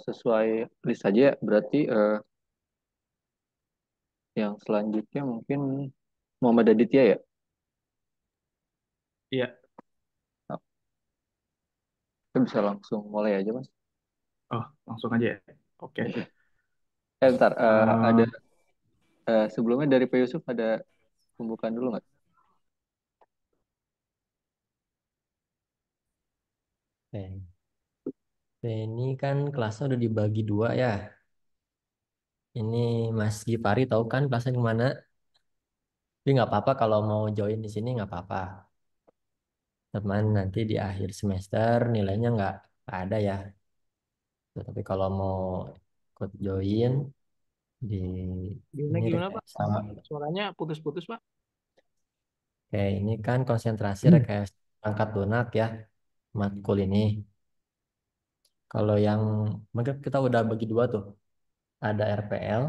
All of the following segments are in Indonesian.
Sesuai list aja ya. Berarti yang selanjutnya mungkin Muhammad Aditya ya. Iya. Nah, kita bisa langsung mulai aja Mas. Oh, langsung aja ya. Oke. Ntar ada Eh, sebelumnya dari Pak Yusuf ada pembukaan dulu nggak? Oke. Oke, ini kan kelasnya udah dibagi dua ya. Ini Mas Gipari tahu kan kelasnya di mana? Tapi nggak apa-apa kalau mau join di sini nggak apa-apa. Teman nanti di akhir semester nilainya nggak ada ya. Tapi kalau mau ikut join di gimana ini gimana Pak? rekayasa. Suaranya putus-putus Pak. Oke, ini kan konsentrasi rekayasa angkat lunak ya matkul ini. Kalau yang mungkin kita udah bagi dua tuh. Ada RPL,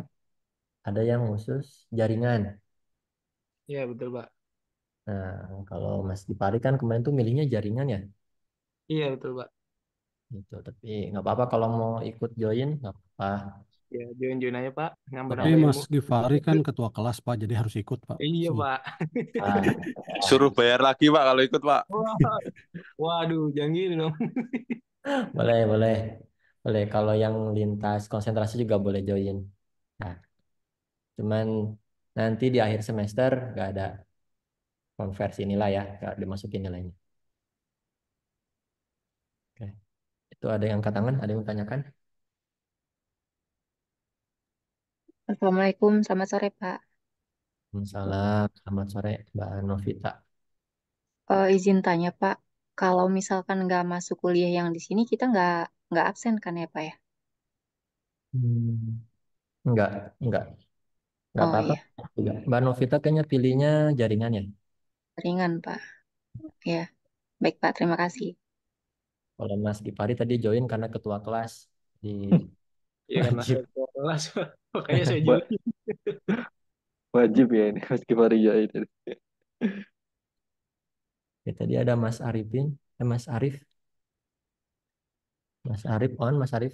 ada yang khusus jaringan. Iya betul Pak. Nah, kalau Mas Gipari kan kemarin tuh milihnya jaringan ya, Iya betul Pak. gitu. Tapi nggak apa-apa kalau mau ikut join, nggak apa-apa. Ya join-join aja Pak. Nah, Tapi Nambah-nambah Mas ilmu. Givari kan ketua kelas, Pak, jadi harus ikut, Pak. Iya Sini. Pak. Suruh bayar lagi Pak kalau ikut Pak. Wah, waduh, jangan gini dong. boleh, boleh, boleh. Kalau yang lintas konsentrasi juga boleh join. Nah, cuman nanti di akhir semester nggak ada konversi nilai ya, nggak dimasukin nilainya. Oke. Itu ada yang angkat tangan, ada yang tanyakan? Assalamualaikum, selamat sore Pak. Salam, selamat sore Mbak Novita. Izin tanya Pak, kalau misalkan nggak masuk kuliah yang di sini, kita nggak absen kan ya Pak ya? Hmm, enggak, enggak, enggak Oh apa-apa. iya, Enggak. Mbak Novita kayaknya pilihnya jaringan ya. ringan Pak. Ya, baik Pak, terima kasih. Kalau Mas Gipari tadi join karena ketua kelas di Iya karena wajib. saya ketua kelas Pak. Makanya saya Wa- join. Wajib ya ini Mas Kifari ini. Ya, tadi ada Mas Arifin, Mas Arif, Mas Arif on, Mas Arif.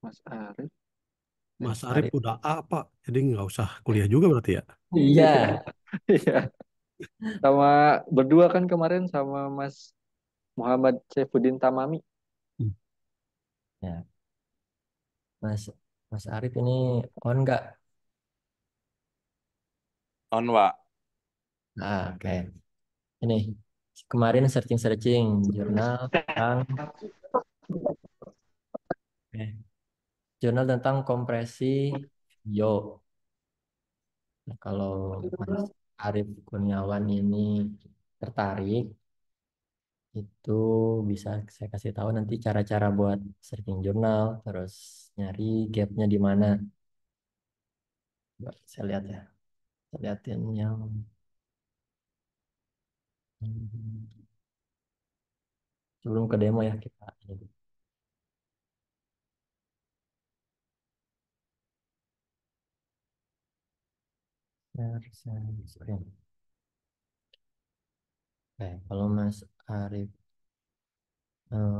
Mas Arif. Mas Mas Arif Arif. udah A, Pak. Jadi nggak usah kuliah juga berarti ya. Iya. Iya. Sama berdua kan kemarin sama Mas Muhammad Saifuddin Tamami. Hmm. Ya, Mas Mas Arif ini on nggak? On Pak. Nah, oke. Ini kemarin searching-searching jurnal tentang eh, jurnal tentang kompresi video. Nah, kalau Mas Arif Kurniawan ini tertarik, itu bisa saya kasih tahu nanti cara-cara buat searching jurnal, terus nyari gapnya di mana. Coba saya lihat ya. Saya liatin yang hmm, sebelum ke demo ya kita ini. Share screen. Kalau Mas Arif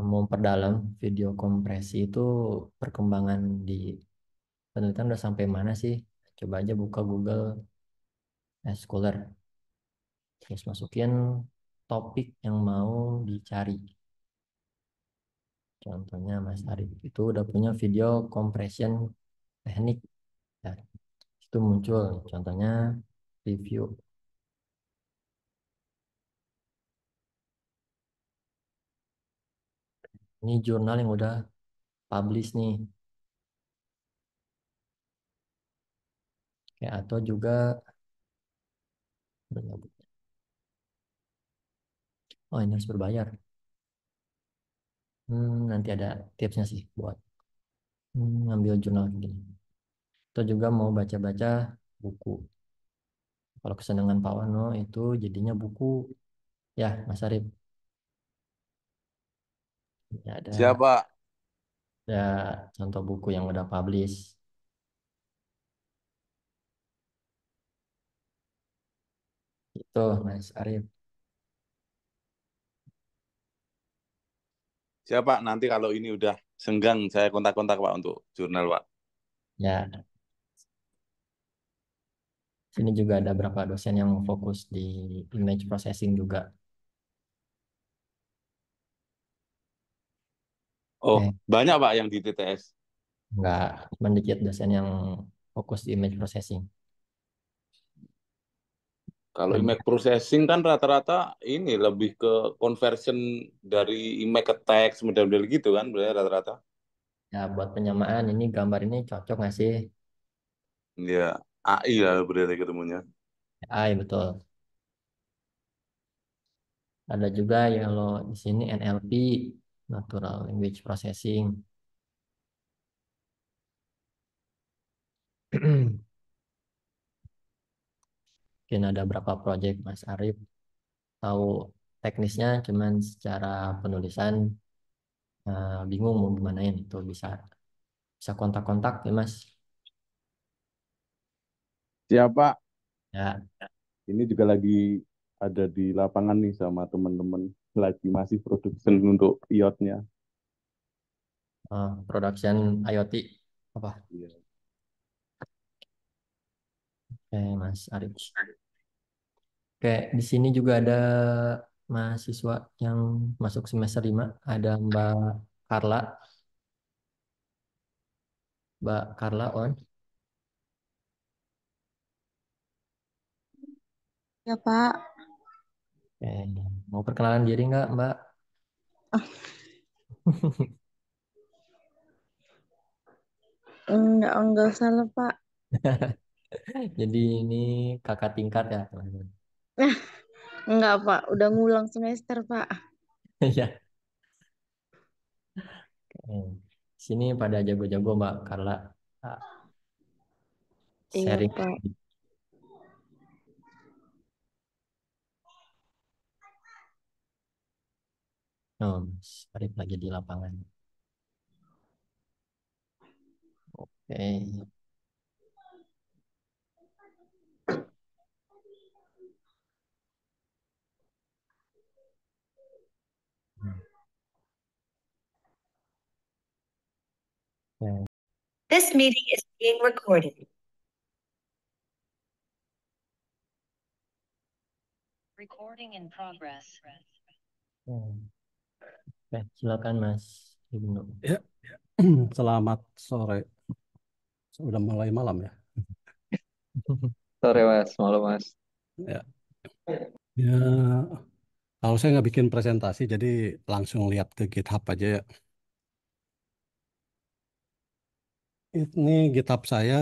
mau memperdalam video kompresi itu perkembangan di penelitian udah sampai mana sih? Coba aja buka Google Scholar. Terus masukin topik yang mau dicari. Contohnya Mas Arif itu udah punya video compression teknik. Ya, itu muncul. Contohnya review. Ini jurnal yang udah publish nih. Kayak atau juga oh ini harus berbayar. Nanti ada tipsnya sih buat ngambil jurnal gini. Atau juga mau baca-baca buku. Kalau kesenangan Pak Wano itu jadinya buku ya Mas Arif. Ya, Siapa? ada contoh buku yang udah publish. Itu Mas Arif. Siap Pak, nanti kalau ini udah senggang saya kontak-kontak Pak untuk jurnal Pak. Ya, sini juga ada beberapa dosen yang fokus di image processing juga. Oh, Eh, banyak Pak yang di TTS. Nggak, cuma dikit dosen yang fokus di image processing. Kalau Ada image processing kan rata-rata ini lebih ke conversion dari image ke teks, model-model gitu kan, berarti rata-rata. ya buat penyamaan ini gambar ini cocok nggak sih? Ya, AI lah berarti ketemunya. AI betul. Ada juga yang lo di sini NLP, Natural Language Processing. Mungkin ada berapa project Mas Arif tahu teknisnya, cuman secara penulisan bingung mau gimanain itu bisa bisa kontak-kontak ya Mas. Siap Pak, Ya, ini juga lagi ada di lapangan nih sama teman-teman. Lagi masih production untuk iotnya. production IoT apa? Iya. Oke, Mas Arif. Oke, di sini juga ada mahasiswa yang masuk semester 5. Ada Mbak Carla. Mbak Carla on. Ya Pak, Oke, mau perkenalan diri nggak Mbak? enggak usah lah Pak. Jadi ini kakak tingkat ya teman-teman. Enggak Pak, udah ngulang semester Pak. Ya. Sini pada jago-jago Mbak Carla. Ah, Iya sharing. Pak. Oh, Mas Arif lagi di lapangan. Oke. Oke. This meeting is being recorded. Recording in progress. Oke, silakan Mas Ibnu. Ya, selamat sore. Sudah mulai malam ya. Sore Mas, malam Mas. Ya, ya. Kalau saya nggak bikin presentasi, jadi langsung lihat ke GitHub aja ya. Ini GitHub saya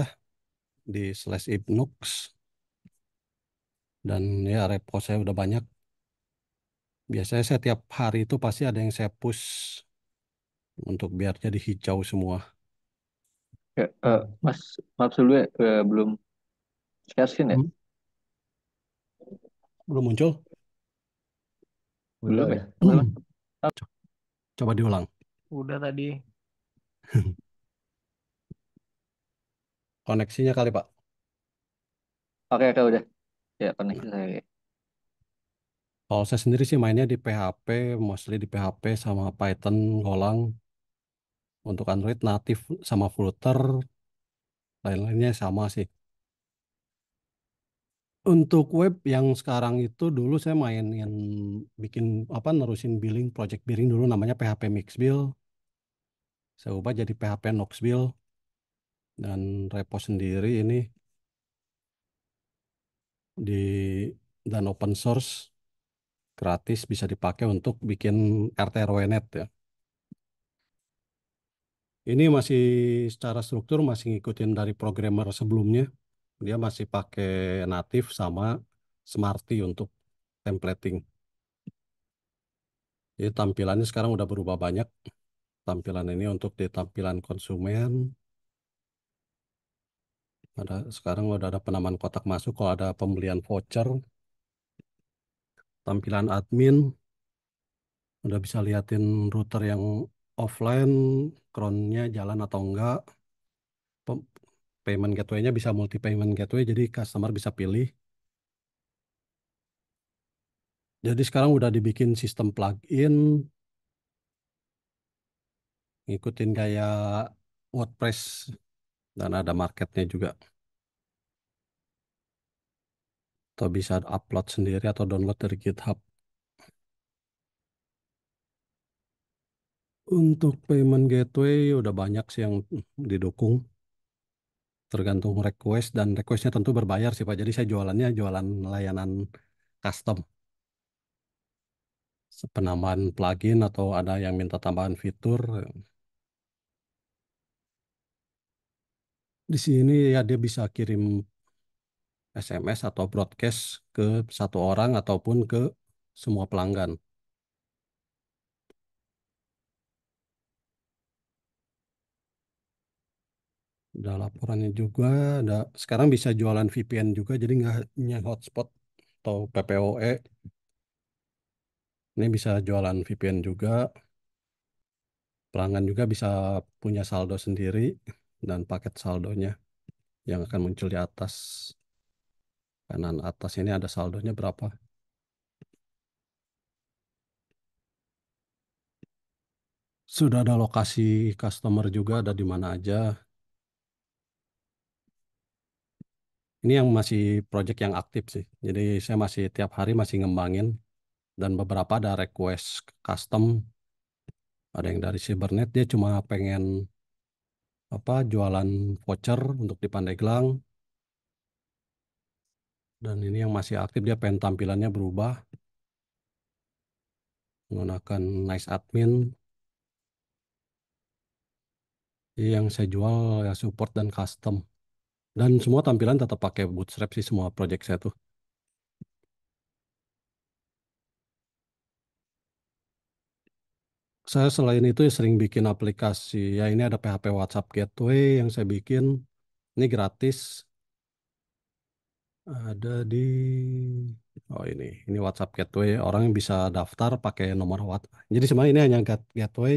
di /ibnux dan ya repo saya udah banyak. Biasanya saya tiap hari itu pasti ada yang saya push untuk biar jadi hijau semua. Ya, Mas, maaf dulu ya, belum share screen ya? Hmm, Belum muncul? Belum Belum ya? ya? Coba diulang. Udah tadi. Koneksinya kali Pak. Oke, oke udah. Ya, koneksi saya. Kalau saya sendiri sih mainnya di PHP, mostly di PHP sama Python, Golang. Untuk Android natif sama Flutter, lain-lainnya sama sih. Untuk web yang sekarang itu dulu saya mainin bikin apa nerusin billing, project billing dulu namanya PHP Mixbill. Saya ubah jadi PHP Noxbill dan repo sendiri ini di dan open source gratis bisa dipakai untuk bikin RT/RW.net ya. Ini masih secara struktur masih ngikutin dari programmer sebelumnya. Dia masih pakai native sama Smarty untuk templating. Jadi tampilannya sekarang udah berubah banyak. Tampilan ini untuk di tampilan konsumen. Sekarang udah ada penamaan kotak masuk kalau ada pembelian voucher. Tampilan admin udah bisa liatin router yang offline, cronnya jalan atau enggak. Payment gateway-nya bisa multi payment gateway, jadi customer bisa pilih. Jadi sekarang udah dibikin sistem plugin ngikutin gaya WordPress dan ada marketnya juga. Atau bisa upload sendiri atau download dari GitHub. Untuk payment gateway udah banyak sih yang didukung. Tergantung request dan requestnya tentu berbayar sih Pak. Jadi saya jualannya jualan layanan custom. Penambahan plugin atau ada yang minta tambahan fitur. Di sini ya dia bisa kirim SMS atau broadcast ke satu orang ataupun ke semua pelanggan. Ada laporannya juga, ada sekarang bisa jualan VPN juga, jadi nggak hanya hotspot atau PPOE. Ini bisa jualan VPN juga. Pelanggan juga bisa punya saldo sendiri dan paket saldonya yang akan muncul di atas kanan atas ini ada saldonya berapa. Sudah ada lokasi customer juga, ada di mana aja. Ini yang masih project yang aktif sih. Jadi saya masih tiap hari masih ngembangin dan beberapa ada request custom. Ada yang dari Cybernet dia cuma pengen jualan voucher untuk di Pandeglang. Dan ini yang masih aktif dia pengen tampilannya berubah menggunakan Nice Admin. Jadi yang saya jual ya support dan custom. Dan semua tampilan tetap pakai Bootstrap sih semua project saya tuh. Saya selain itu ya sering bikin aplikasi. Ya ini ada PHP WhatsApp Gateway yang saya bikin. Ini gratis. Ada di ini WhatsApp Gateway. Orang yang bisa daftar pakai nomor WhatsApp. Jadi sebenarnya ini hanya gateway.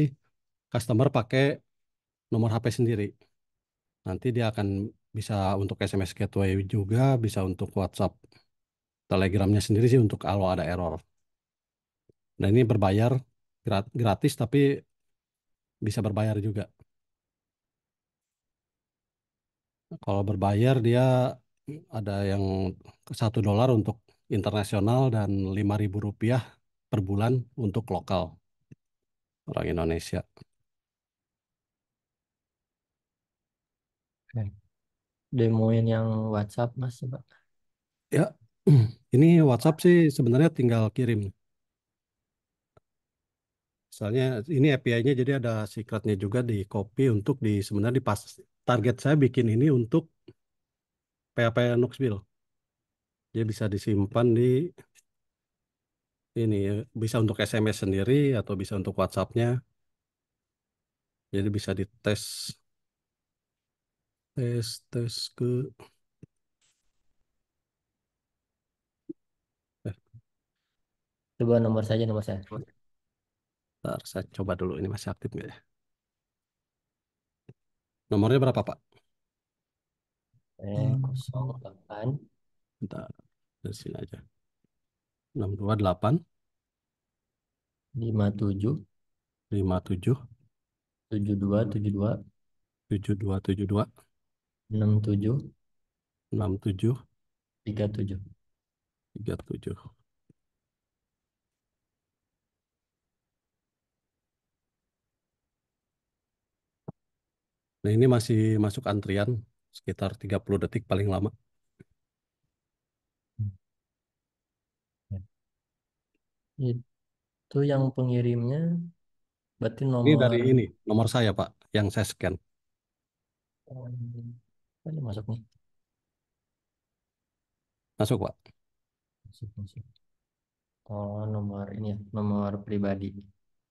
Customer pakai nomor HP sendiri. Nanti dia akan bisa untuk SMS Gateway juga, bisa untuk WhatsApp, Telegramnya sendiri sih untuk kalau ada error. Nah ini berbayar gratis tapi bisa berbayar juga. Kalau berbayar dia ada yang $1 untuk internasional dan Rp5.000 per bulan untuk lokal orang Indonesia. Oke. Demoin yang WhatsApp Mas, Pak. Ya, ini WhatsApp sih sebenarnya tinggal kirim. Misalnya ini API-nya jadi ada secretnya juga di copy untuk sebenarnya di pas target saya bikin ini untuk PHP Nuxbill. Dia bisa disimpan di ini bisa untuk SMS sendiri atau bisa untuk WhatsApp-nya. Jadi bisa dites tes ke eh, Coba nomor saja nomor saya. bentar, saya coba dulu ini masih aktif nggak ya? Nomornya berapa Pak? 08 Bentar, dari sini aja. 628 57 57 72 7272 72 67 67 37. 37. Nah ini masih masuk antrian sekitar 30 detik paling lama. Itu yang pengirimnya berarti Ini dari nomor ini nomor saya Pak yang saya scan. apa ini masuk nih? Masuk Pak. Masuk. Oh, nomor ini ya, nomor pribadi.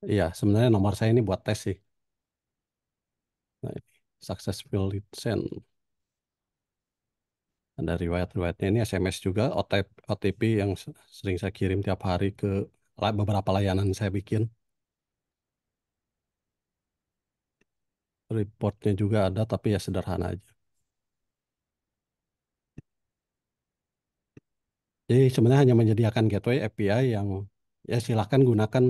Iya, sebenarnya nomor saya ini buat tes sih. Nah, ini successful send. Ada riwayat-riwayatnya ini SMS juga, OTP yang sering saya kirim tiap hari ke beberapa layanan saya bikin. Reportnya juga ada, tapi ya sederhana aja. Jadi sebenarnya hanya menyediakan gateway API yang ya silahkan gunakan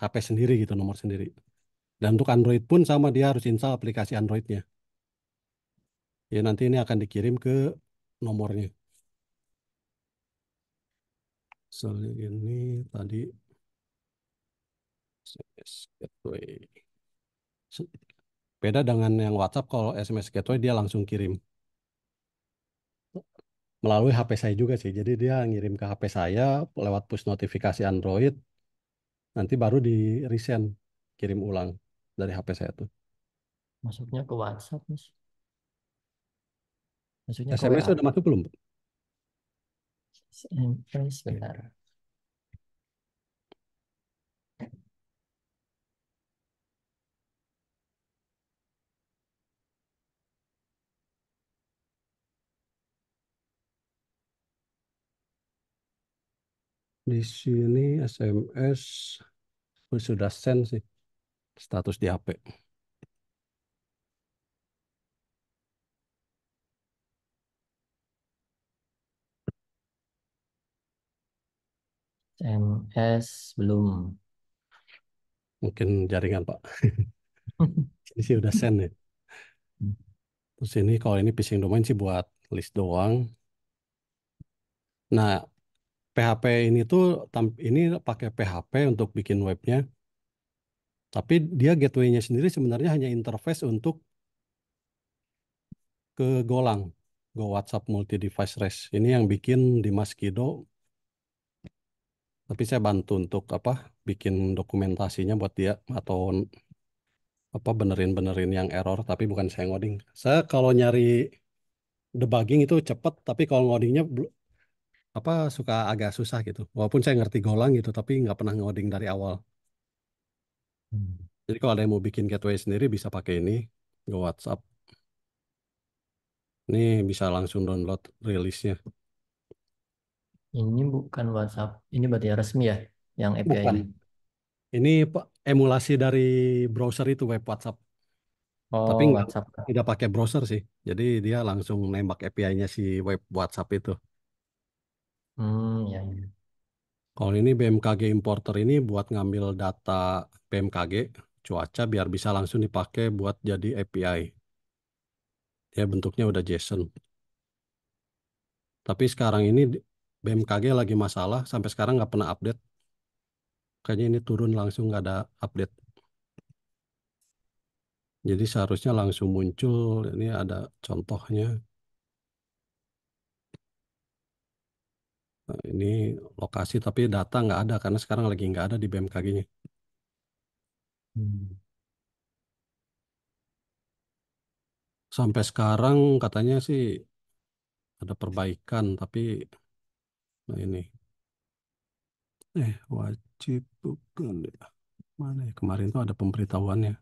HP sendiri gitu, nomor sendiri. Dan untuk Android pun sama, dia harus install aplikasi Androidnya. Ya nanti ini akan dikirim ke nomornya. Soalnya ini tadi SMS gateway. Beda dengan yang WhatsApp, kalau SMS gateway dia langsung kirim melalui HP saya juga sih. Jadi dia ngirim ke HP saya lewat push notifikasi Android, nanti baru di resend, kirim ulang dari HP saya tuh. Masuknya ke WhatsApp, Mas. Masuknya ke SMS WA. udah masuk belum? SMS, bentar. Di sini SMS sudah send sih, status di HP. SMS belum. Mungkin jaringan Pak. Ini sih udah send ya. Terus ini kalau ini phishing domain sih buat list doang. Nah, PHP ini tuh ini pakai PHP untuk bikin webnya. Tapi dia gateway-nya sendiri sebenarnya hanya interface untuk ke Golang, Go WhatsApp Multi Device REST. Ini yang bikin Dimas Kido. Tapi saya bantu untuk apa? Bikin dokumentasinya buat dia, atau apa, benerin-benerin yang error. Tapi bukan saya ngoding. Saya kalau nyari debugging itu cepet, tapi kalau ngodingnya apa, suka agak susah gitu. Walaupun saya ngerti Golang gitu, tapi nggak pernah ngoding dari awal. Jadi kalau ada yang mau bikin gateway sendiri bisa pakai ini, Go WhatsApp. Ini bisa langsung download rilisnya. Ini bukan WhatsApp. Ini berarti resmi ya, yang Bukan. API-nya. Ini emulasi dari browser itu, web WhatsApp. Tapi Oh, nggak WhatsApp. tidak pakai browser sih. Jadi dia langsung nembak API-nya si web WhatsApp itu. Ya, ya. Kalau ini BMKG Importer ini buat ngambil data BMKG cuaca biar bisa langsung dipakai buat jadi API. Ya bentuknya udah JSON. Tapi sekarang ini BMKG lagi masalah, sampai sekarang nggak pernah update. Kayaknya ini turun langsung nggak ada update. Jadi seharusnya langsung muncul. Ini ada contohnya. Nah, ini lokasi tapi data nggak ada karena sekarang lagi nggak ada di BMKG-nya. Hmm. Sampai sekarang katanya sih ada perbaikan, tapi nah ini wajib bukan deh. Mana ya, kemarin tuh ada pemberitahuannya.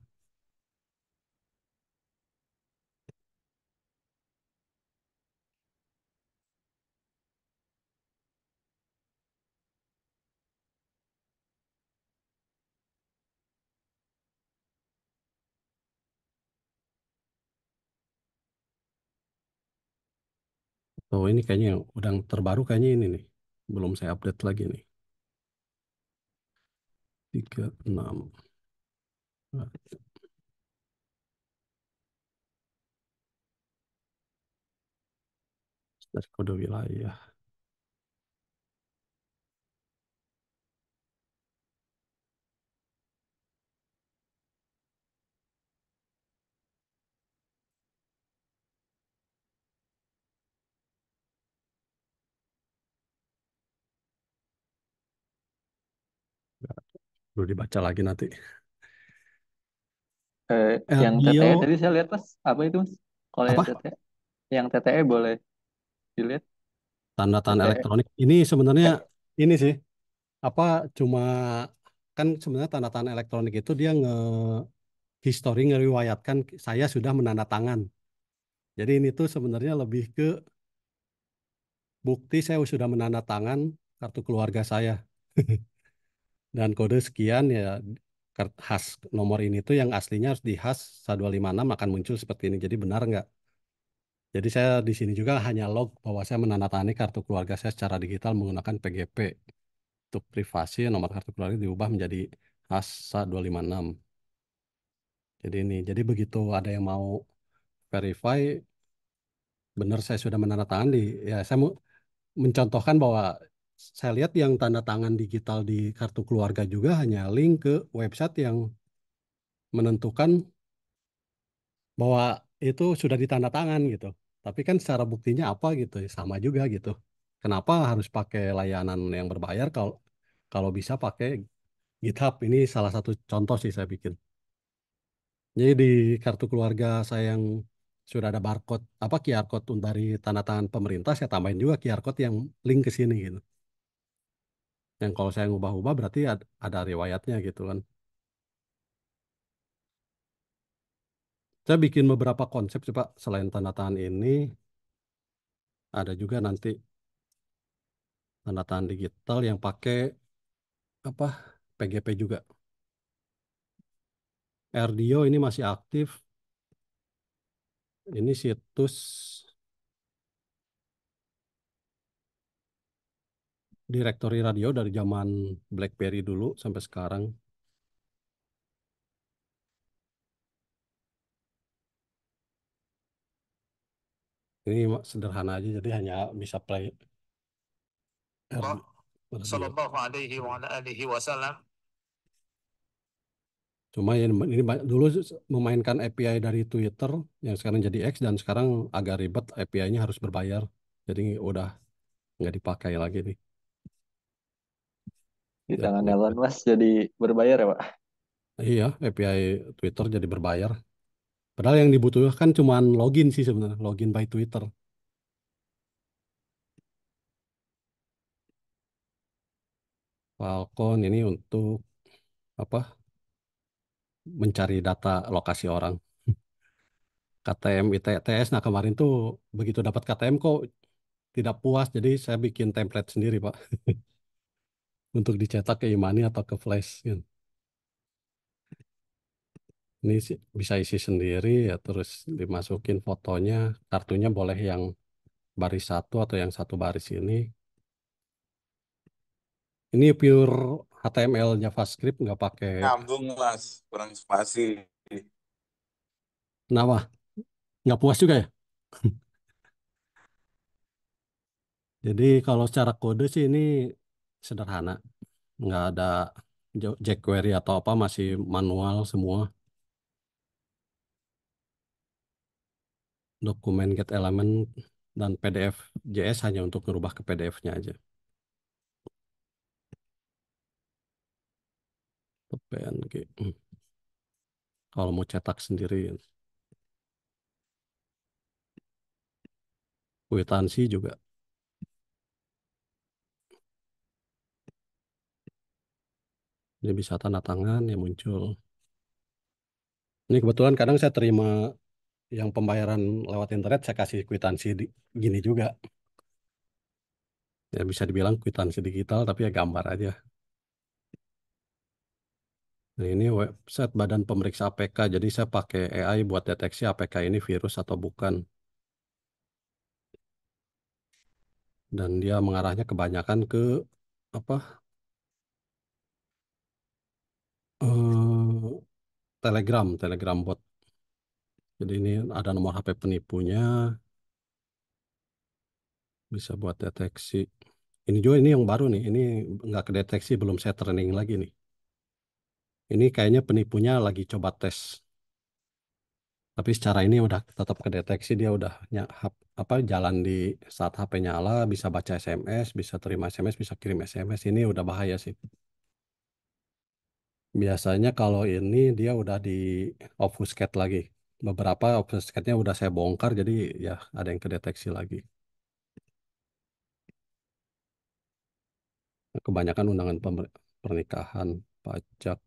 Oh ini kayaknya yang udah terbaru, kayaknya ini nih. Belum saya update lagi nih. 36. Nah, dari kode wilayah. Perlu dibaca lagi nanti. Yang TTE RDO tadi saya lihat mas, apa itu mas? Kalau yang apa? TTE, yang TTE boleh dilihat Tanda tangan TTE. elektronik. Ini sebenarnya Eh, ini sih apa, cuma kan sebenarnya tanda tangan elektronik itu dia history ngeriwayatkan saya sudah menandatangan. Jadi ini tuh sebenarnya lebih ke bukti saya sudah menandatangan kartu keluarga saya. Dan kode sekian ya, hash nomor ini tuh yang aslinya harus di hash 1256 akan muncul seperti ini. Jadi benar nggak? Jadi saya di sini juga hanya log bahwa saya menandatangani kartu keluarga saya secara digital menggunakan PGP. Untuk privasi nomor kartu keluarga diubah menjadi hash 1256. Jadi begitu ada yang mau verify, benar saya sudah menandatangani. Ya, saya mau mencontohkan bahwa saya lihat yang tanda tangan digital di kartu keluarga juga hanya link ke website yang menentukan bahwa itu sudah ditanda tangan gitu. Tapi kan secara buktinya apa gitu, ya sama juga gitu. Kenapa harus pakai layanan yang berbayar kalau kalau bisa pakai GitHub? Ini salah satu contoh sih saya bikin. Jadi di kartu keluarga saya yang sudah ada barcode apa QR code dari tanda tangan pemerintah, saya tambahin juga QR code yang link ke sini gitu. Yang kalau saya ngubah-ubah berarti ada riwayatnya gitu kan. Saya bikin beberapa konsep sih Pak, selain tanda tangan ini ada juga nanti tanda tangan digital yang pakai apa PGP juga. RDO ini masih aktif. Ini situs direktori radio dari zaman BlackBerry dulu sampai sekarang. Ini sederhana aja, jadi hanya bisa play radio. Cuma ini dulu memainkan API dari Twitter yang sekarang jadi X dan sekarang agak ribet, API-nya harus berbayar. Jadi udah nggak dipakai lagi nih. Di Ya, tangan Elon Musk jadi berbayar ya Pak? iya, API Twitter jadi berbayar. Padahal yang dibutuhkan cuma login sih sebenarnya, login by Twitter. Falcon ini untuk apa? Mencari data lokasi orang. KTM ITS. Nah kemarin tuh begitu dapat KTM kok tidak puas, jadi saya bikin template sendiri Pak untuk dicetak ke e-money atau ke flash. Gitu. Ini bisa isi sendiri ya, terus dimasukin fotonya, kartunya boleh yang baris satu atau yang satu baris ini. Ini pure HTML JavaScript nggak pakai. Nyambung Mas, kurang spasi. Kenapa? Nggak puas juga ya? Jadi kalau secara kode sih ini sederhana, nggak ada jQuery atau apa, masih manual semua. Dokumen get element dan PDF JS hanya untuk merubah ke PDF-nya aja. PNG. Kalau mau cetak sendiri, kwitansi juga. Ini bisa tanda tangan yang muncul. Ini kebetulan kadang saya terima yang pembayaran lewat internet, saya kasih kwitansi gini juga. Ya bisa dibilang kwitansi digital, tapi ya gambar aja. Nah, ini website Badan Pemeriksa APK. Jadi saya pakai AI buat deteksi APK ini virus atau bukan. Dan dia mengarahnya kebanyakan ke apa? Eh, Telegram bot. Jadi ini ada nomor HP penipunya, bisa buat deteksi. Ini juga ini yang baru nih. Ini nggak kedeteksi, belum saya training lagi nih. Ini kayaknya penipunya lagi coba tes. Tapi secara ini udah tetap kedeteksi, dia udah apa jalan di saat HP nyala, bisa baca SMS, bisa terima SMS, bisa kirim SMS. Ini udah bahaya sih. Biasanya kalau ini dia udah di obfuscate lagi. Beberapa obfuscate-nya udah saya bongkar, jadi ya ada yang kedeteksi lagi. Kebanyakan undangan pernikahan, pajak,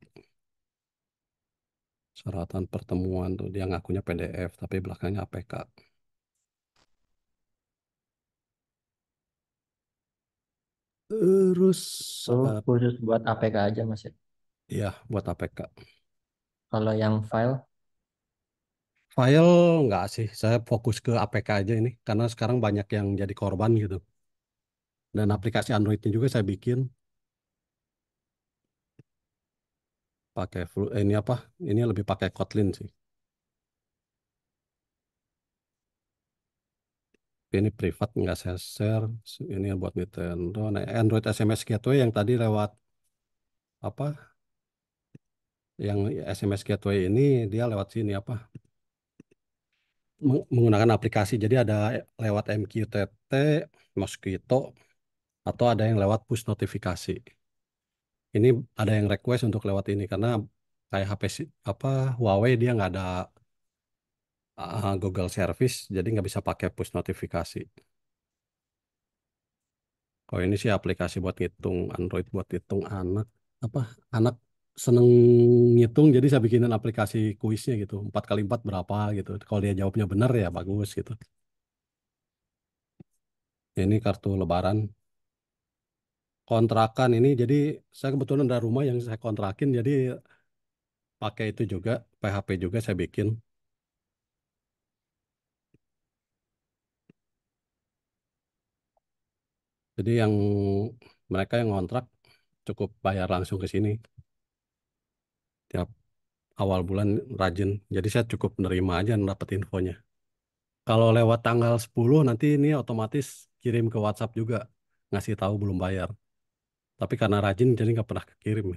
syaratan pertemuan tuh dia ngakunya PDF, tapi belakangnya APK. Terus Itu khusus buat APK aja Mas ya. ya buat APK. Kalau yang file, File nggak sih, saya fokus ke APK aja ini, karena sekarang banyak yang jadi korban gitu. Dan aplikasi Androidnya juga saya bikin. pakai ini apa? Ini lebih pakai Kotlin sih. Ini privat nggak saya share. Ini buat Nintendo. Nah, Android SMS Gateway yang tadi lewat apa? Yang SMS Gateway ini dia lewat sini apa? Menggunakan aplikasi. Jadi ada lewat MQTT, Mosquito, atau ada yang lewat push notifikasi. Ini ada yang request untuk lewat ini karena kayak HP apa Huawei dia nggak ada Google Service, jadi nggak bisa pakai push notifikasi. Kalau ini sih aplikasi buat ngitung Android buat ngitung anak apa anak seneng ngitung, jadi saya bikinin aplikasi kuisnya gitu 4 kali 4 berapa gitu. Kalau dia jawabnya benar ya bagus gitu. Ini kartu Lebaran kontrakan ini, jadi saya kebetulan ada rumah yang saya kontrakin, jadi pakai itu juga PHP juga saya bikin. Jadi yang mereka yang ngontrak cukup bayar langsung ke sini tiap awal bulan rajin. Jadi saya cukup nerima aja dapat infonya. Kalau lewat tanggal 10 nanti ini otomatis kirim ke WhatsApp juga ngasih tahu belum bayar. Tapi karena rajin jadi nggak pernah kekirim.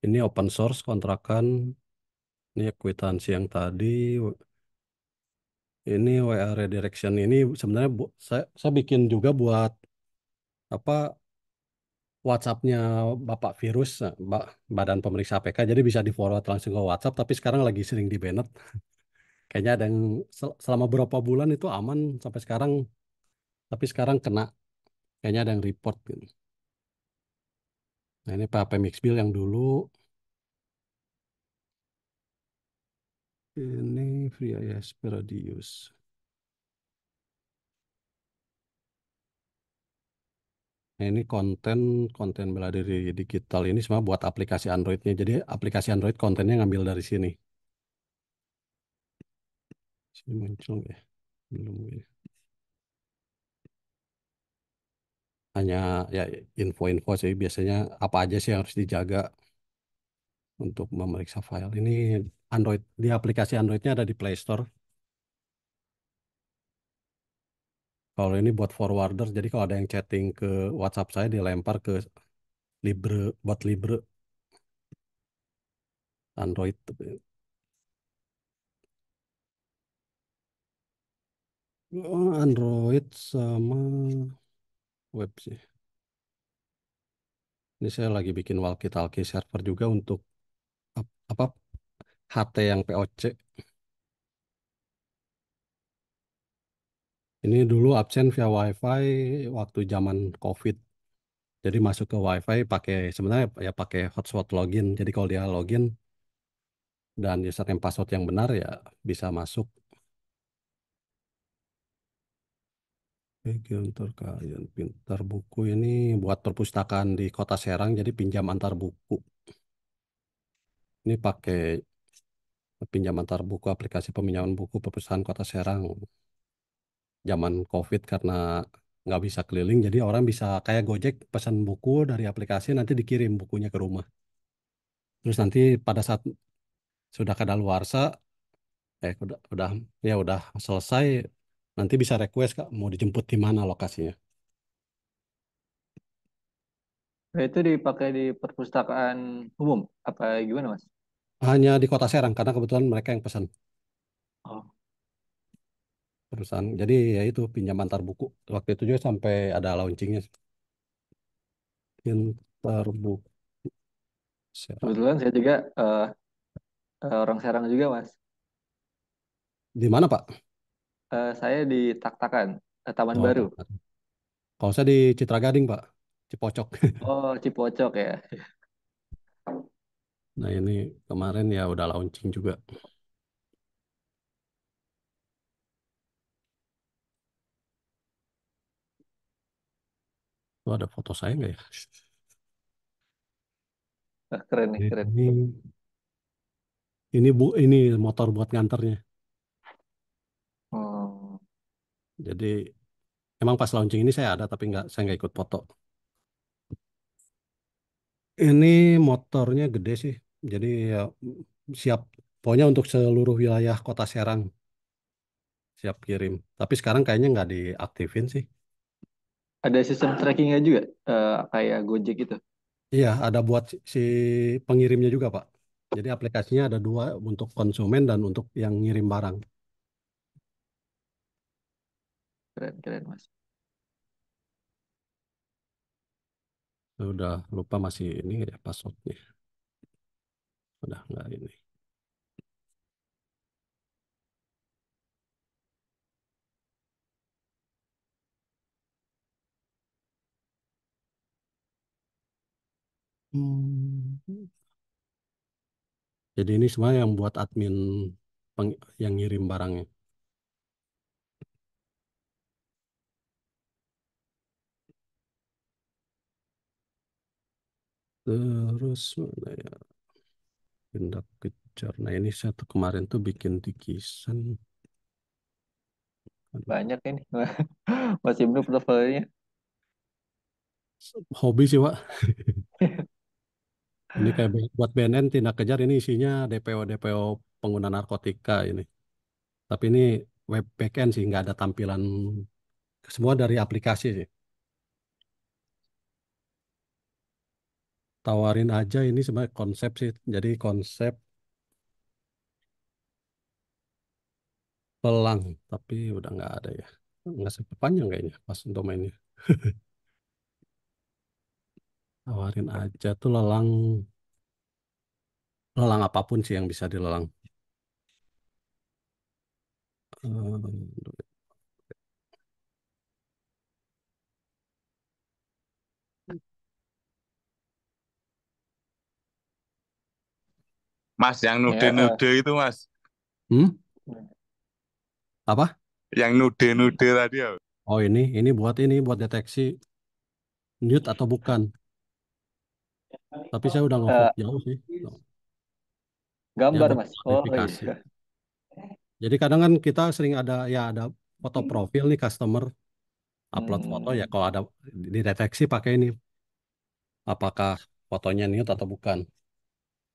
Ini open source kontrakan. Ini kwitansi yang tadi. Ini WA redirection ini sebenarnya saya bikin juga buat apa WhatsAppnya Bapak Virus, Badan Pemeriksa APK, jadi bisa di forward langsung ke WhatsApp. Tapi sekarang lagi sering di banned. Kayaknya ada yang selama beberapa bulan itu aman sampai sekarang, tapi sekarang kena. Kayaknya ada yang report gitu. Nah ini PHP Mixbill yang dulu. Ini Free ISP Radius. Nah ini konten bela diri digital ini semua buat aplikasi Androidnya. Jadi aplikasi Android kontennya ngambil dari sini. Sini muncul ya? Belum ya. Hanya ya info-info sih biasanya apa aja sih yang harus dijaga untuk memeriksa file. Ini Android di aplikasi Androidnya ada di Play Store. Kalau ini buat forwarder, jadi kalau ada yang chatting ke WhatsApp saya dilempar ke Libre, buat Libre Android. Android sama web sih. Ini saya lagi bikin walkie-talkie server juga untuk apa HT yang POC. Ini dulu absen via WiFi waktu zaman COVID. Jadi masuk ke WiFi pakai sebenarnya ya pakai hotspot login. Jadi kalau dia login dan username password yang benar ya bisa masuk. Oke, untuk kalian pintar buku ini buat perpustakaan di Kota Serang, jadi pinjam antar buku. Ini pakai pinjam antar buku, aplikasi peminjaman buku perpustakaan Kota Serang. Zaman COVID karena nggak bisa keliling, jadi orang bisa kayak Gojek pesan buku dari aplikasi nanti dikirim bukunya ke rumah. Terus nanti pada saat sudah kadaluarsa, udah selesai, nanti bisa request Kak mau dijemput di mana lokasinya. Nah, itu dipakai di perpustakaan umum apa gimana Mas? Hanya di Kota Serang karena kebetulan mereka yang pesan. Oh, Perusahaan. Jadi ya itu pinjam antar buku. Waktu itu juga sampai ada launchingnya. Pintar buku Serang. kebetulan saya juga orang Serang juga Mas. Di mana Pak? Saya di Tak-Takan, Taman Oh, Baru. Taman. Kalau saya di Citra Gading Pak, Cipocok. Oh, Cipocok ya. Nah ini kemarin ya udah launching juga. Itu ada foto saya nggak ya? Keren nih, keren. Ini motor buat nganternya. Oh, Jadi emang pas launching ini saya ada tapi saya nggak ikut foto. Ini motornya gede sih. Jadi ya siap. Pokoknya untuk seluruh wilayah Kota Serang siap kirim. Tapi sekarang kayaknya nggak diaktifin sih. Ada sistem trackingnya juga, kayak Gojek itu. Iya, ada buat si pengirimnya juga, Pak. Jadi aplikasinya ada dua untuk konsumen dan untuk yang ngirim barang. Keren, keren, Mas. Udah lupa masih ini ya passwordnya. Udah nggak ini. Hmm. Jadi ini semua yang buat admin yang ngirim barangnya. Terus mana ya? Tindak kejar. Nah ini saya tuh kemarin tuh bikin tikisan. Aduh, Banyak ini. Mas Ibnu portofolionya. hobi sih, Pak. Ini kayak buat BNN tindak kejar ini isinya DPO-DPO pengguna narkotika ini. Tapi ini web backend sih, nggak ada tampilan. Semua dari aplikasi sih. Tawarin aja ini sebenarnya konsep sih. Jadi konsep pelang, tapi udah nggak ada ya. Nggak sampai panjang kayaknya pas untuk mainnya. Tawarin aja tuh lelang, lelang apapun sih yang bisa dilelang. Eh, Mas, yang Ya, nude-nude itu Mas. hmm? Apa? Yang nude-nude tadi ya. Oh ini buat deteksi nude atau bukan. Tapi saya udah eh, ngevote jauh sih. Ya gambar, buat Mas. Oh verifikasi. iya. Jadi kadang kan kita sering ada foto profil nih customer upload foto ya Hmm, kalau ada dideteksi pakai ini apakah fotonya nude atau bukan.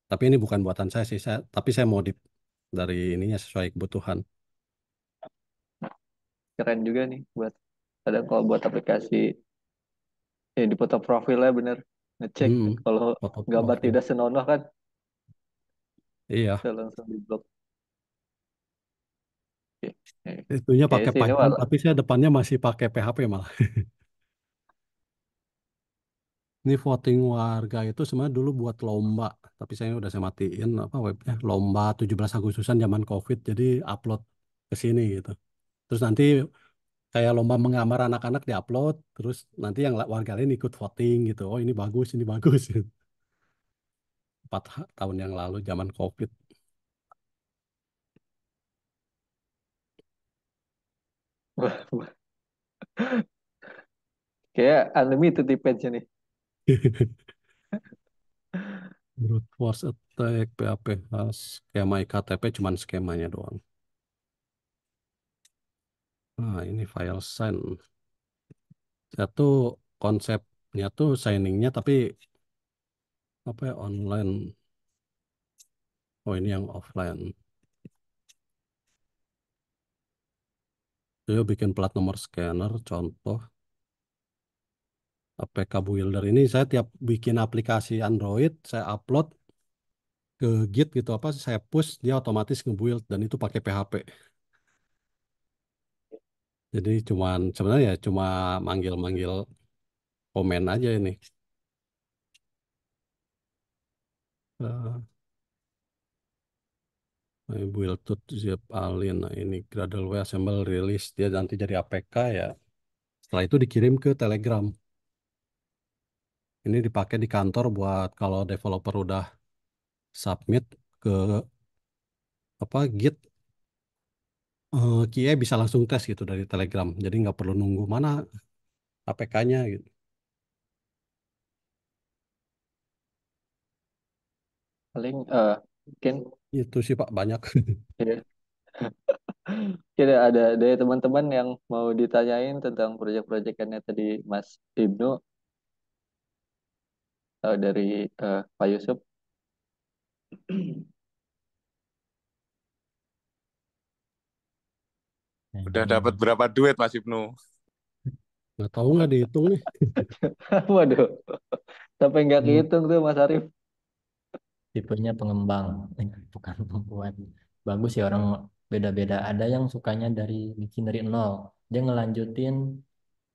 Tapi ini bukan buatan saya sih, tapi saya modif dari ininya sesuai kebutuhan. keren juga nih buat kadang kalau buat aplikasi di foto profilnya bener ngecek Hmm, kalau foto gambar profil. tidak senonoh kan Iya, bisa langsung di blok. Oke. itunya Kayak pakai sih ini Python, malah tapi saya depannya masih pakai PHP malah. Ini voting warga itu sebenarnya dulu buat lomba, tapi saya matiin apa webnya lomba 17 Agustusan zaman COVID, jadi upload ke sini gitu. Terus nanti kayak lomba menggambar anak-anak diupload, terus nanti yang warga lain ikut voting gitu. Oh ini bagus, ini bagus. 4 tahun yang lalu zaman COVID. kayak unlimited defense nih. Brute force attack, PAPH, skema IKTP cuman skemanya doang. Nah ini file sign. Saya tuh konsepnya tuh signingnya tapi apa ya online. Oh ini yang offline. Saya bikin plat nomor scanner contoh APK Builder ini saya tiap bikin aplikasi Android saya upload ke Git gitu apa saya push dia otomatis nge-build dan itu pakai PHP. Jadi cuman sebenarnya ya cuma manggil-manggil komen aja ini. Eh, build to zip alin. Nah, ini Gradle way assemble release dia nanti jadi APK ya. Setelah itu dikirim ke Telegram. Ini dipakai di kantor buat kalau developer udah submit ke apa Git QA bisa langsung tes gitu dari Telegram. Jadi nggak perlu nunggu mana APK-nya gitu. Paling mungkin Itu sih Pak banyak. ya, kira ada dari teman-teman yang mau ditanyain tentang proyek-proyekannya tadi Mas Ibnu. dari Pak Yusuf. Nah, Udah ini dapat berapa duit Mas Ibnu? Nggak tahu nggak dihitung nih. Waduh, sampai nggak ini kehitung tuh Mas Arif. tipenya pengembang, bukan pembuat. Bagus sih orang beda-beda. Ada yang sukanya bikin dari nol. Dia ngelanjutin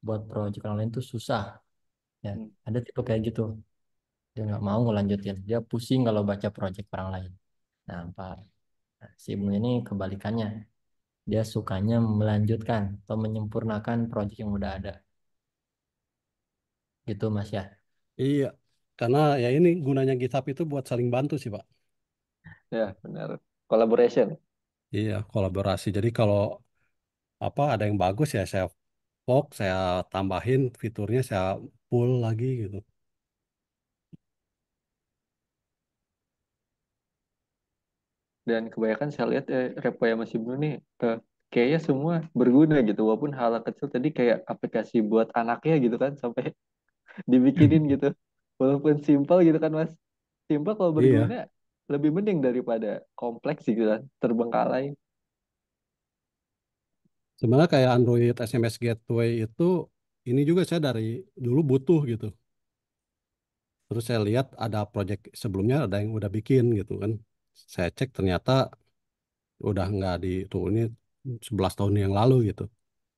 buat project orang lain tuh susah. Ya, Hmm. ada tipe kayak gitu. Dia nggak mau ngelanjutin. Dia pusing kalau baca project orang lain. Nah, Pak si Ibnu ini kebalikannya. Dia sukanya melanjutkan atau menyempurnakan project yang udah ada. Gitu Mas ya. Iya, karena ya ini gunanya GitHub itu buat saling bantu sih, Pak. Ya, benar. Collaboration. Iya, kolaborasi. Jadi kalau apa ada yang bagus ya saya fork, saya tambahin fiturnya, saya pull lagi gitu. Dan kebanyakan saya lihat repo yang masih Ibnu nih kayaknya semua berguna gitu. Walaupun hal kecil tadi kayak aplikasi buat anaknya gitu kan sampai dibikinin gitu. Walaupun simpel gitu kan Mas. Simpel kalau Iya, berguna lebih mending daripada kompleks gitu kan, terbengkalai. sebenarnya kayak Android SMS Gateway itu ini juga saya dari dulu butuh gitu. Terus saya lihat ada project sebelumnya ada yang udah bikin gitu kan. Saya cek ternyata udah nggak di tuh ini 11 tahun yang lalu gitu.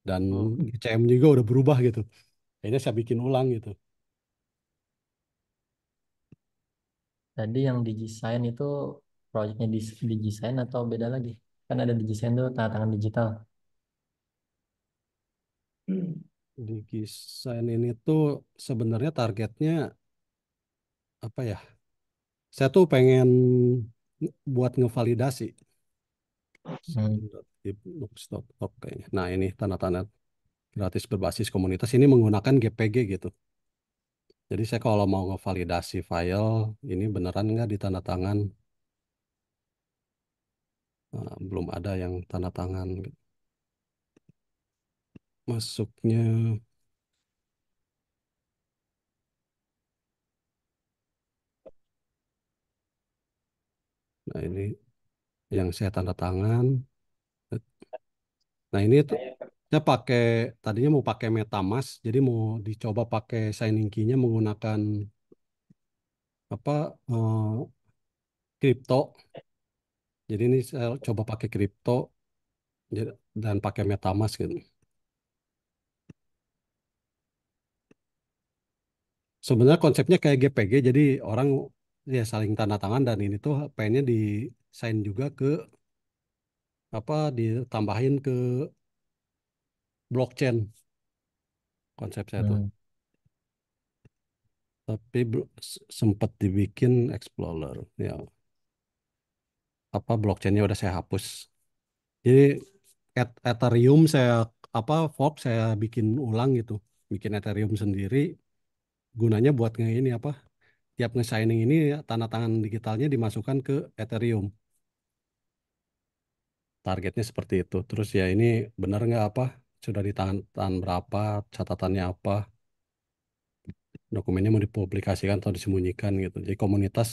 Dan Oh, GCM juga udah berubah gitu. Akhirnya saya bikin ulang gitu. Tadi yang didesain itu proyeknya didesain atau beda lagi? Kan ada didesain tuh tanda tangan digital. Di desain ini tuh sebenarnya targetnya apa ya? Saya tuh pengen buat ngevalidasi. Hmm. Sign.libnux.org kayaknya. Nah ini tanda-tanda gratis berbasis komunitas ini menggunakan GPG gitu. Jadi saya kalau mau ngevalidasi file ini beneran nggak ditanda tangan. Nah, belum ada yang tanda tangan. Masuknya, nah ini yang saya tanda tangan. Nah ini tuh saya pakai tadinya mau pakai MetaMask, jadi mau dicoba pakai signing key-nya menggunakan apa kripto. Jadi ini saya coba pakai kripto dan pakai MetaMask gitu. Sebenarnya konsepnya kayak GPG, jadi orang ya saling tanda tangan dan ini tuh pengennya di sign juga ke apa ditambahin ke blockchain konsep saya tuh. Hmm. Tapi sempat dibikin Explorer ya apa blockchainnya udah saya hapus. Jadi Ethereum saya apa fork saya bikin ulang gitu, bikin Ethereum sendiri gunanya buat nge ini apa tiap nge-signing ini ya, tanda tangan digitalnya dimasukkan ke Ethereum. Targetnya seperti itu. Terus ya ini benar nggak apa sudah ditangan berapa, catatannya apa, dokumennya mau dipublikasikan atau disembunyikan gitu. Jadi komunitas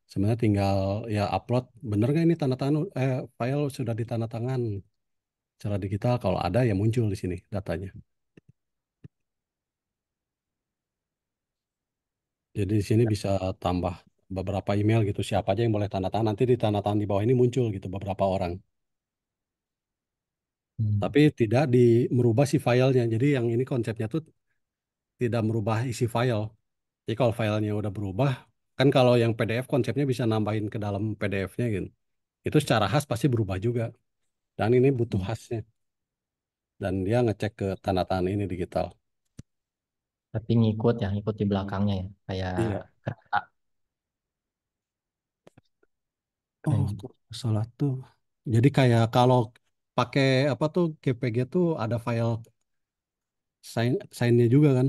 sebenarnya tinggal ya upload bener nggak ini tanda tangan file sudah ditandatangan secara digital. Kalau ada ya muncul di sini datanya. Jadi di sini bisa tambah beberapa email gitu siapa aja yang boleh tanda tangan nanti di tanda tangan di bawah ini muncul gitu beberapa orang. Hmm. Tapi tidak merubah si filenya. Jadi yang ini konsepnya tuh tidak merubah isi file. Jadi kalau filenya udah berubah, kan kalau yang PDF konsepnya bisa nambahin ke dalam PDF-nya gitu. Itu secara khas pasti berubah juga. Dan ini butuh khasnya. Dan dia ngecek ke tanda tangan ini digital. Tapi ngikut ya, ngikut di belakangnya ya. Kayak Iya. kereta. Oh, Keren juga. kok salah tuh. Jadi kayak kalau pakai apa tuh GPG tuh ada file sign-nya juga kan.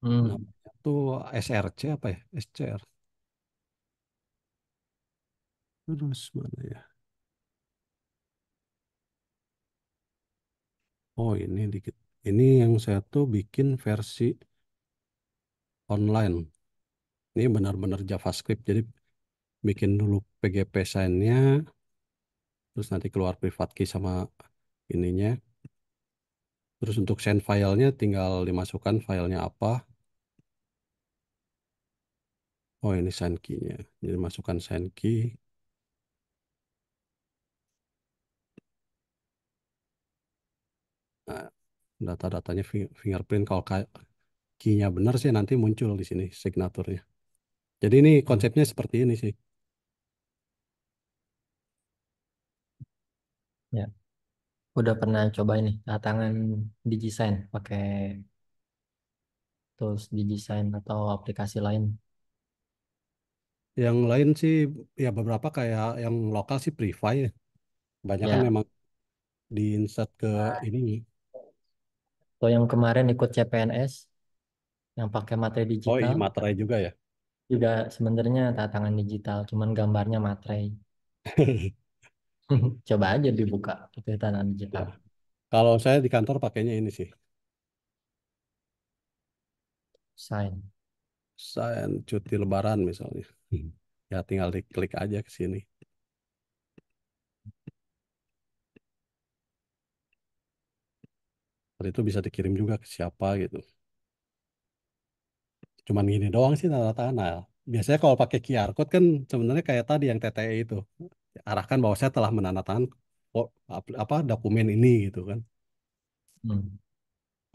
Hmm. Namanya tuh SRC apa ya? SCR. Terus mana ya? Oh ini dikit. Ini yang saya tuh bikin versi online. Ini benar-benar JavaScript. Jadi bikin dulu PGP sign-nya, terus nanti keluar private key sama ininya. Terus untuk send filenya tinggal dimasukkan filenya apa. Oh ini sign key-nya. Jadi masukkan sign key. Nah, data-datanya fingerprint kalau key-nya benar sih nanti muncul di sini signaturnya. Jadi ini Hmm. konsepnya seperti ini sih. Ya, udah pernah coba ini tangan DigiSign pakai tools DigiSign atau aplikasi lain. Yang lain sih ya beberapa kayak yang lokal sih Privy ya. Banyak kan Ya, memang di-insert ke ini. atau yang kemarin ikut CPNS yang pakai materai Oh digital iya materai juga ya. juga sebenarnya tangan digital, cuman gambarnya materai. Coba aja dibuka pakai tangan Ya. digital. Kalau saya di kantor pakainya ini sih. Sign. Saya cuti lebaran misalnya. Ya tinggal diklik aja ke sini. Dan itu bisa dikirim juga ke siapa gitu. Cuman gini doang sih tanda tangan. Nah, biasanya kalau pakai QR code kan sebenarnya kayak tadi yang TTE itu. Arahkan bahwa saya telah menandatangani apa dokumen ini gitu kan. Hmm.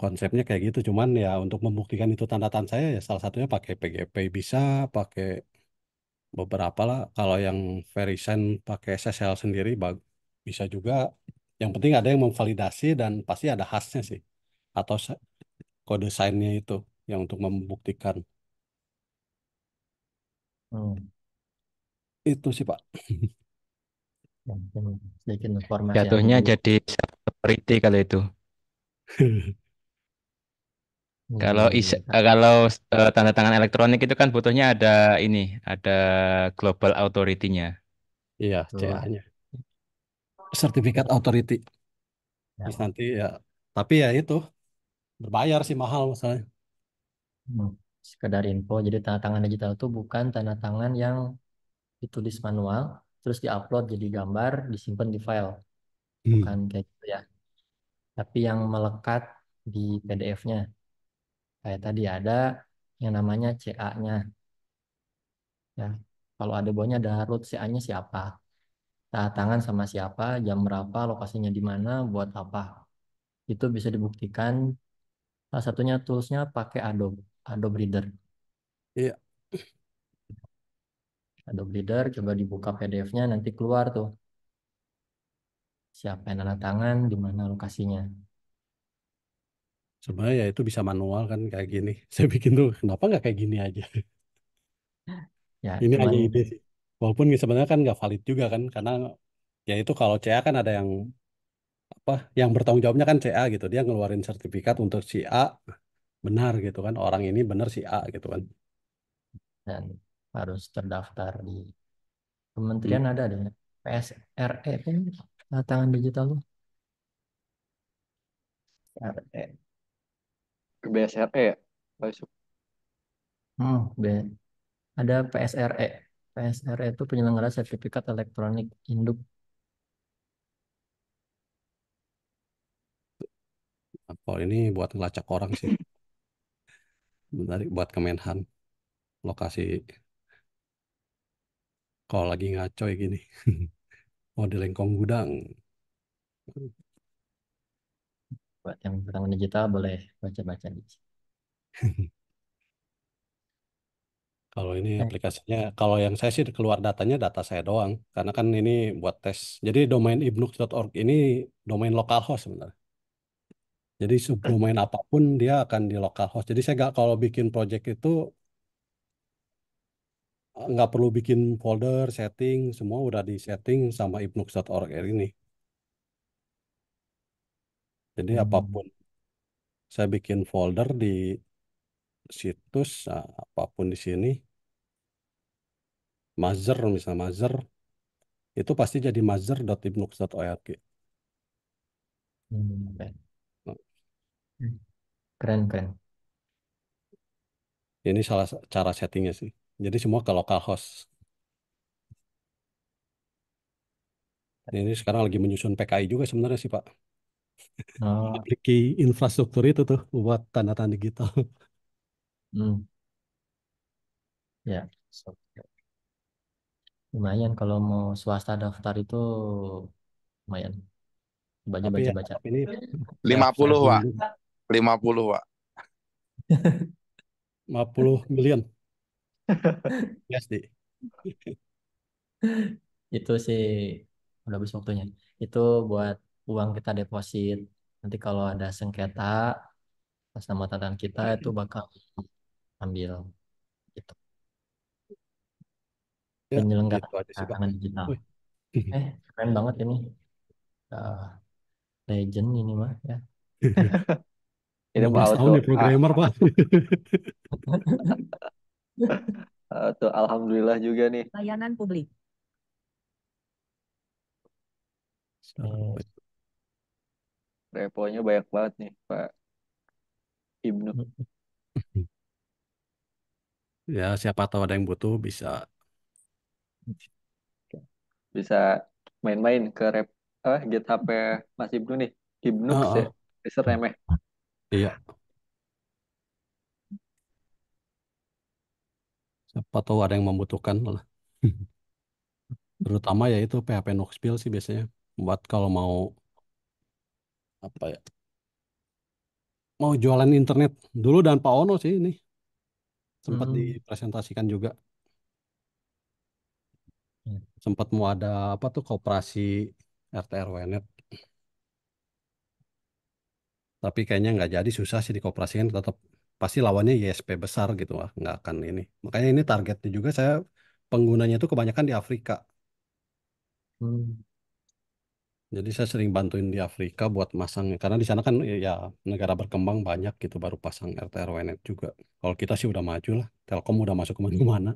Konsepnya kayak gitu. Cuman ya untuk membuktikan itu tanda tangan saya ya salah satunya pakai PGP bisa, pakai beberapa lah. Kalau yang VeriSign pakai SSL sendiri bisa juga. Yang penting ada yang memvalidasi dan pasti ada hashnya sih. Atau kode signnya itu yang untuk membuktikan. Hmm. Itu sih Pak. Ya, mungkin sedikit informasi aja Jatuhnya dulu. jadi security kalau itu. Kalau Di tanda tangan elektronik itu kan butuhnya ada ini, ada global authority-nya. Iya, betul. CA-nya. Sertifikat authority. Ya, Terus nanti ya, tapi ya itu berbayar sih mahal masalahnya. hmm. Sekedar info, jadi tanda tangan digital itu bukan tanda tangan yang ditulis manual, terus diupload jadi gambar, disimpan di file. Bukan Hmm. kayak gitu ya. Tapi yang melekat di PDF-nya. Kayak tadi ada yang namanya CA-nya. Ya. Kalau ada bawahnya ada root CA-nya siapa. Tanda tangan sama siapa, jam berapa, lokasinya di mana, buat apa. Itu bisa dibuktikan. Salah satunya toolsnya pakai Adobe Reader. Iya, Adobe Reader, coba dibuka PDF-nya, nanti keluar tuh siapa yang tanda tangan, di mana lokasinya. sebenarnya ya itu bisa manual kan kayak gini. Saya bikin tuh, kenapa nggak kayak gini aja? Ya, Ini cuman hanya ide sih. Walaupun sebenarnya kan nggak valid juga kan, karena ya itu kalau CA kan ada yang apa, yang bertanggung jawabnya kan CA gitu. Dia ngeluarin sertifikat untuk si A benar gitu kan, orang ini benar si A gitu kan. dan harus terdaftar di Hmm. kementerian ada deh. PSRE kan tanda tangan digital tuh. RE. BSRE ya. Masuk. Ada PSRE. PSRE itu penyelenggara sertifikat elektronik induk. Kalau ini buat ngelacak orang sih, dari buat Kemenhan lokasi kalau lagi ngaco ya gini. Oh di Lengkong Gudang. Buat yang tangan digital boleh baca-baca di sini. Kalau ini Eh, aplikasinya, kalau yang saya sih keluar datanya data saya doang, karena kan ini buat tes. Jadi domain ibnux.org ini domain localhost sebenarnya. Jadi subdomain apapun dia akan di localhost. Jadi saya nggak kalau bikin project itu nggak perlu bikin folder, setting, semua udah di setting sama ibnux.org ini. Jadi hmm, apapun saya bikin folder di situs, nah, apapun di sini, Mazer misalnya Mazer, itu pasti jadi mazer.ibnux.org. oke. Keren, keren. Ini salah cara settingnya sih. Jadi semua ke localhost. Ini sekarang lagi menyusun PKI juga sebenarnya sih Pak. Oh, Public key infrastruktur itu tuh buat tanda tangan digital. hmm, ya. So, lumayan kalau mau swasta daftar itu lumayan. Baca Tapi baca ya baca. tapi ini saya 50, Pak. bingung. 50, Pak. 50 million USD. Itu sih udah habis waktunya. Itu buat uang kita deposit. Nanti kalau ada sengketa atas nama tangan kita itu bakal ambil gitu. Ya, Penyelenggara gitu aja sih Pak. tangan digital. Wih. Keren banget ini. Uh, Legend ini mah ya. Ini mah 15 tahun auto nih programmer Pak. auto alhamdulillah juga nih. Layanan publik. Eh, Reponya banyak banget nih Pak Ibnu. Ya siapa tahu ada yang butuh bisa. Bisa main-main ke GitHub Mas Ibnu nih. Ibnu Ah, ya. ah. Username. Iya. Siapa tahu ada yang membutuhkan lah. Terutama ya itu PHP Noxbill sih biasanya buat kalau mau apa ya, mau jualan internet dulu, dan Pak Ono sih ini sempat hmm, dipresentasikan juga, ya. sempat mau ada apa tuh koperasi RT RW net, tapi kayaknya nggak jadi, susah sih dikoperasikan, tetap pasti lawannya ISP besar gitu lah, nggak akan ini, makanya ini targetnya juga saya penggunanya itu kebanyakan di Afrika. Hmm, Jadi saya sering bantuin di Afrika buat masang, karena di sana kan ya negara berkembang banyak gitu baru pasang RT RW net juga. Kalau kita sih udah maju lah, Telkom udah masuk kemana-mana.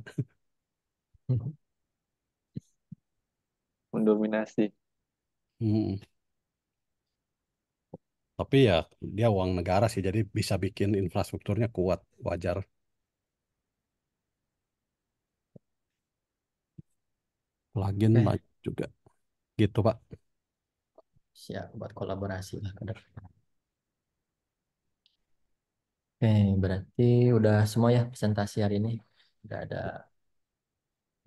Mendominasi. Hmm. Tapi ya dia uang negara sih, jadi bisa bikin infrastrukturnya kuat, wajar. Plugin Oke, banyak juga. Gitu Pak. siap buat kolaborasi lah ke depan. Oke, berarti udah semua ya presentasi hari ini. Udah ada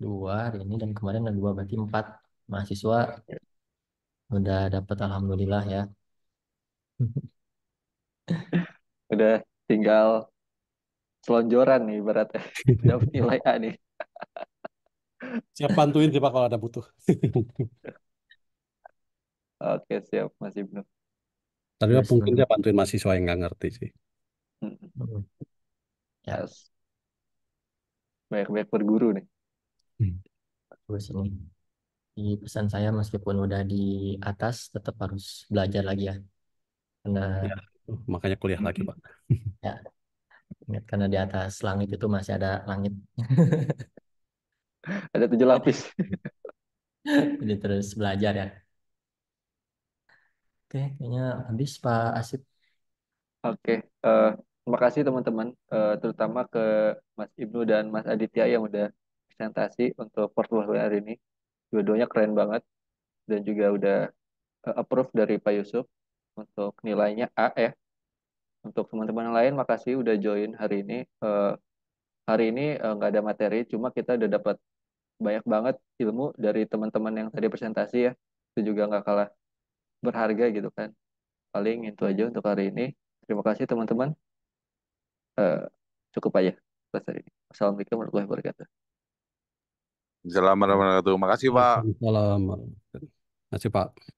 dua hari ini dan kemarin ada dua, berarti empat mahasiswa udah dapat alhamdulillah ya. Udah tinggal selonjoran nih ibaratnya. Dapat nilai A nih. Siap bantuin sih Pak kalau ada butuh. Oke, siap Mas Ibnu. Tadi Terus mungkin nunggu. saya bantuin mahasiswa yang nggak ngerti sih. Mm-mm. Hmm, ya, Harus banyak-banyak berguru nih. Hmm. terus ini di pesan saya meskipun udah di atas tetap harus belajar lagi ya. Karena Ya, makanya kuliah lagi Pak. ya ingat, karena di atas langit itu masih ada langit. Ada 7 lapis. Jadi terus belajar ya. Oke, kayaknya habis Pak Asip. Oke, terima kasih teman-teman, terutama ke Mas Ibnu dan Mas Aditya yang udah presentasi untuk portfolio hari ini. Dua-duanya keren banget dan juga udah approve dari Pak Yusuf untuk nilainya A ya. Untuk teman-teman yang lain, makasih udah join hari ini. Hari ini nggak ada materi, cuma kita udah dapat banyak banget ilmu dari teman-teman yang tadi presentasi ya. Itu juga nggak kalah berharga gitu kan. Paling itu aja untuk hari ini. Terima kasih teman-teman. Eh, Cukup aja kelas hari ini. Assalamualaikum warahmatullahi wabarakatuh. Assalamualaikum warahmatullahi wabarakatuh. Makasih, Pak. Waalaikumsalam. Terima kasih Pak.